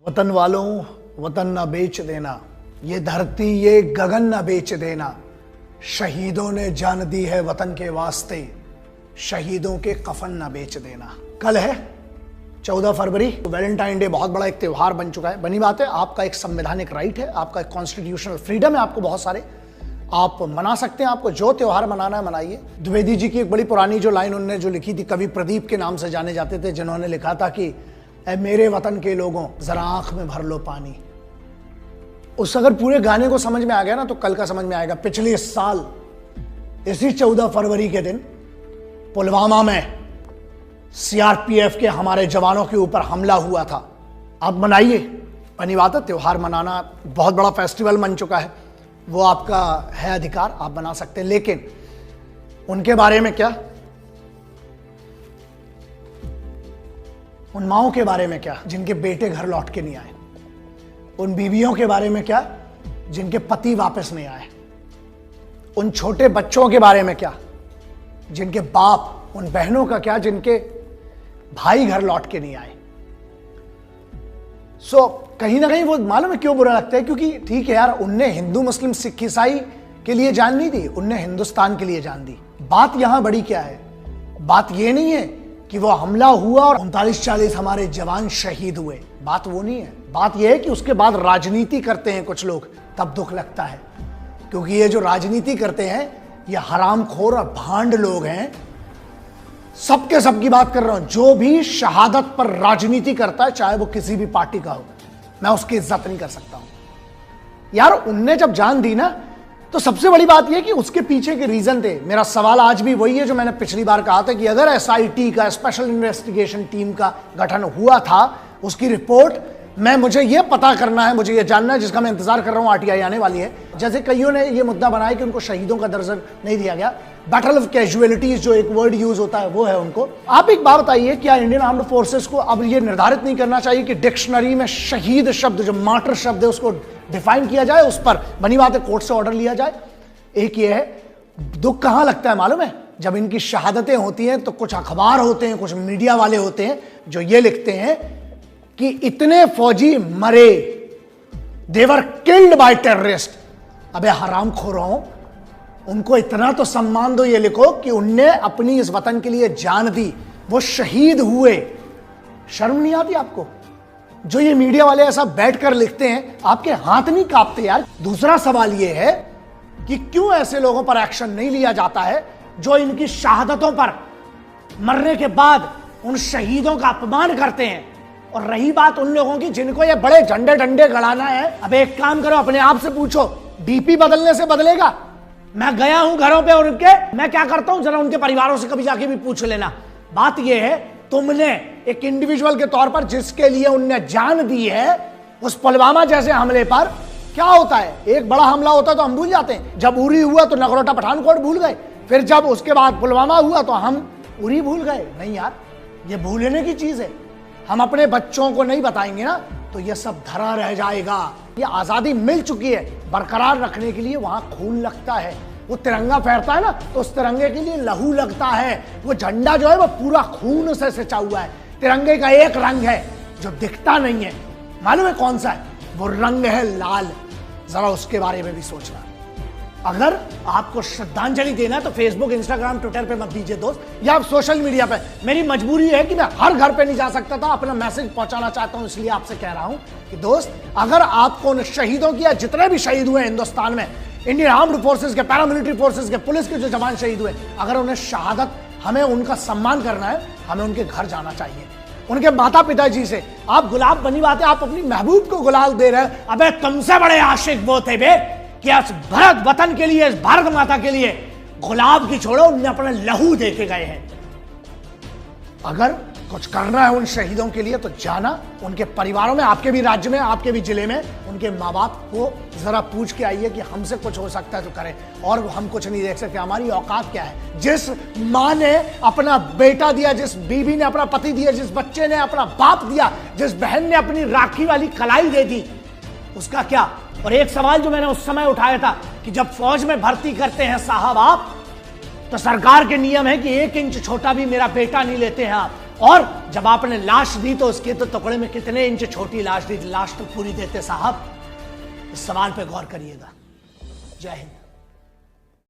वतन वालों, वतन न बेच देना, ये धरती ये गगन न बेच देना। शहीदों ने जान दी है वतन के वास्ते, शहीदों के कफन न बेच देना। कल है 14 फरवरी, वैलेंटाइन डे बहुत बड़ा एक त्योहार बन चुका है। बनी बात है, आपका एक संवैधानिक राइट है, आपका एक कॉन्स्टिट्यूशनल फ्रीडम है, आपको बहुत सारे आप मना सकते हैं, आपको जो त्योहार मनाना है मनाइए। द्विवेदी जी की एक बड़ी पुरानी जो लाइन उन्होंने जो लिखी थी, कवि प्रदीप के नाम से जाने जाते थे, जिन्होंने लिखा था कि ऐ मेरे वतन के लोगों जरा आंख में भर लो पानी। उस अगर पूरे गाने को समझ में आ गया ना तो कल का समझ में आएगा। पिछले साल इसी 14 फरवरी के दिन पुलवामा में सीआरपीएफ के हमारे जवानों के ऊपर हमला हुआ था। आप मनाइए, बनी बात है, त्योहार मनाना बहुत बड़ा फेस्टिवल बन चुका है, वो आपका है अधिकार, आप बना सकते हैं। लेकिन उनके बारे में क्या, उन माओं के बारे में क्या जिनके बेटे घर लौट के नहीं आए, उन बीवियों के बारे में क्या जिनके पति वापस नहीं आए, उन छोटे बच्चों के बारे में क्या जिनके बाप, उन बहनों का क्या जिनके भाई घर लौट के नहीं आए। कहीं ना कहीं वो मालूम है क्यों बुरा लगता है, क्योंकि ठीक है यार, उनने हिंदू मुस्लिम सिख ईसाई के लिए जान नहीं दी, उनने हिंदुस्तान के लिए जान दी। बात यहां बड़ी क्या है, बात ये नहीं है कि वो हमला हुआ और 39-40 हमारे जवान शहीद हुए, बात वो नहीं है। बात यह है कि उसके बाद राजनीति करते हैं कुछ लोग, तब दुख लगता है। क्योंकि ये जो राजनीति करते हैं ये हरामखोर और भांड लोग हैं। सबके सबकी बात कर रहा हूं, जो भी शहादत पर राजनीति करता है, चाहे वो किसी भी पार्टी का हो, मैं उसकी इज्जत नहीं कर सकता हूं यार। उनने जब जान दी ना, तो सबसे बड़ी बात यह कि उसके पीछे के रीजन थे। मेरा सवाल आज भी वही है जो मैंने पिछली बार कहा था कि अगर एसआईटी का, स्पेशल इन्वेस्टिगेशन टीम का गठन हुआ था, उसकी रिपोर्ट मुझे यह पता करना है, मुझे यह जानना है, जिसका मैं इंतजार कर रहा हूं, आरटीआई आने वाली है। जैसे कईयों ने यह मुद्दा बनाया कि उनको शहीदों का दर्जा नहीं दिया गया, बैटल ऑफ कैजुअलिटीज जो एक वर्ड यूज होता है वो है उनको। आप एक बात बताइए, क्या इंडियन आर्म्ड फोर्सेस को अब यह निर्धारित नहीं करना चाहिए कि डिक्शनरी में शहीद शब्द, जो मार्टर शब्द है, उसको डिफाइन किया जाए, उस पर बनी बात है कोर्ट से ऑर्डर लिया जाए। एक ये है, दुख कहां लगता है मालूम है, जब इनकी शहादतें होती हैं तो कुछ अखबार होते हैं, कुछ मीडिया वाले होते हैं जो ये लिखते हैं कि इतने फौजी मरे, देवर किल्ड बाय टेररिस्ट। अबे हरामखोरों, उनको इतना तो सम्मान दो, ये लिखो कि उनने अपनी इस वतन के लिए जान दी, वो शहीद हुए। शर्म नहीं आती आपको? जो ये मीडिया वाले ऐसा बैठकर लिखते हैं, आपके हाथ नहीं कांपते यार? दूसरा सवाल ये है कि क्यों ऐसे लोगों पर एक्शन नहीं लिया जाता है जो इनकी शहादतों पर मरने के बाद उन शहीदों का अपमान करते हैं। और रही बात उन लोगों की जिनको ये बड़े झंडे डंडे गड़ाना है, अब एक काम करो, अपने आप से पूछो, डीपी बदलने से बदलेगा? मैं गया हूं घरों पे और उनके, मैं क्या करता हूं, जरा उनके परिवारों से कभी जाके भी पूछ लेना। बात यह है, तुमने एक इंडिविजुअल के तौर पर जिसके लिए उनने जान दी है, उस पुलवामा जैसे हमले पर क्या होता है, एक बड़ा हमला होता है तो हम भूल जाते हैं। जब उरी हुआ तो नगरोटा पठानकोट भूल गए, फिर जब उसके बाद पुलवामा हुआ तो हम उरी भूल गए। नहीं यार, ये भूलने की चीज है। हम अपने बच्चों को नहीं बताएंगे ना तो ये सब धरा रह जाएगा। ये आजादी मिल चुकी है, बरकरार रखने के लिए वहां खून लगता है। वो तिरंगा फहरता है ना, तो उस तिरंगे के लिए लहू लगता है। वो झंडा जो है वो पूरा खून से सचा हुआ है। तिरंगे का एक रंग है जो दिखता नहीं है, मालूम है कौन सा है? वो रंग है लाल। जरा उसके बारे में भी सोचना। अगर आपको श्रद्धांजलि देना है तो फेसबुक, इंस्टाग्राम, ट्विटर पे मत दीजिए दोस्त, या आप सोशल मीडिया पे। मेरी मजबूरी है कि मैं हर घर पे नहीं जा सकता था, अपना मैसेज पहुंचाना चाहता हूं, इसलिए आपसे कह रहा हूं कि दोस्त, अगर आपको उन शहीदों की, जितने भी शहीद हुए हिंदुस्तान में, इंडियन आर्म्ड फोर्सेस के, पैरामिलिट्री फोर्सेस के, पुलिस के जो जवान शहीद हुए, अगर उन्हें शहादत, हमें उनका सम्मान करना है, हमें उनके घर जाना चाहिए, उनके माता पिताजी से। आप गुलाब, बनी बात है, आप अपनी महबूब को गुलाल दे रहे हैं। अबे तुमसे बड़े आशिक वो थे बे कि इस भारत वतन के लिए, इस भारत माता के लिए गुलाब की छोड़ो, उन्हें अपना लहू दे के गए हैं। अगर कुछ करना है उन शहीदों के लिए तो जाना, उनके परिवारों में, आपके भी राज्य में, आपके भी जिले में, उनके माँ बाप को जरा पूछ के आइए कि हमसे कुछ हो सकता है तो करें, और हम कुछ नहीं देख सकते। हमारी औकात क्या है? जिस माँ ने अपना बेटा दिया, जिस बीबी ने अपना पति दिया, जिस बच्चे ने अपना बाप दिया, जिस बहन ने अपनी राखी वाली कलाई दे दी, उसका क्या? और एक सवाल जो मैंने उस समय उठाया था कि जब फौज में भर्ती करते हैं साहब आप, तो सरकार के नियम है कि 1 इंच छोटा भी मेरा बेटा नहीं लेते हैं आप। और जब आपने लाश दी तो उसके तो टुकड़े में कितने इंच छोटी लाश दी, लाश तो पूरी देते साहब। इस सवाल पे गौर करिएगा। जय हिंद।